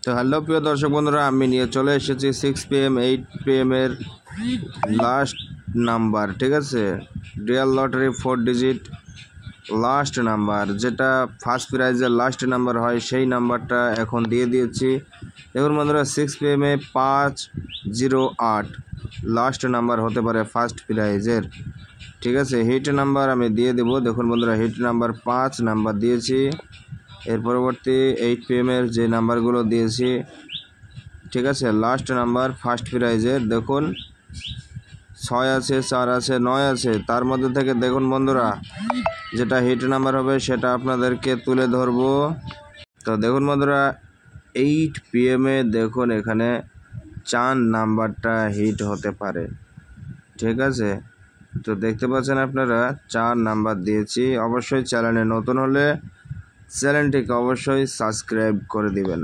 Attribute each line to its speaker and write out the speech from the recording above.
Speaker 1: তো হ্যালো প্রিয় দর্শক বন্ধুরা, আমি নিয়ে চলে এসেছি 6 PM 8 PM এর লাস্ট নাম্বার। ঠিক আছে, Real lottery 4 digit last number, যেটা ফার্স্ট প্রাইজের লাস্ট নাম্বার হয়, সেই নাম্বারটা এখন দিয়ে দিয়েছি। দেখুন বন্ধুরা, 6 PM 508 লাস্ট নাম্বার হতে পারে ফার্স্ট প্রাইজের। ঠিক আছে, হিট নাম্বার আমি দিয়ে দেবো। দেখুন বন্ধুরা, হিট নাম্বার 5 নাম্বার দিয়েছি। এর পরবর্তী 8 PM এর যে নাম্বারগুলো দিয়েছি, ঠিক আছে, লাস্ট নাম্বার ফার্স্ট প্রাইজের দেখুন 6 আছে, 4 আছে, 9 আছে। তার মধ্যে থেকে দেখুন বন্ধুরা, যেটা হিট নাম্বার হবে সেটা আপনাদেরকে তুলে ধরবো। তো দেখুন বন্ধুরা, 8 PM এ দেখুন এখানে 4 নাম্বারটা হিট হতে পারে। ঠিক আছে, তো দেখতে পাচ্ছেন আপনারা 4 নাম্বার দিয়েছি। অবশ্যই চ্যানেলে নতুন হলে চ্যানেলটিকে অবশ্যই সাবস্ক্রাইব করে দিবেন।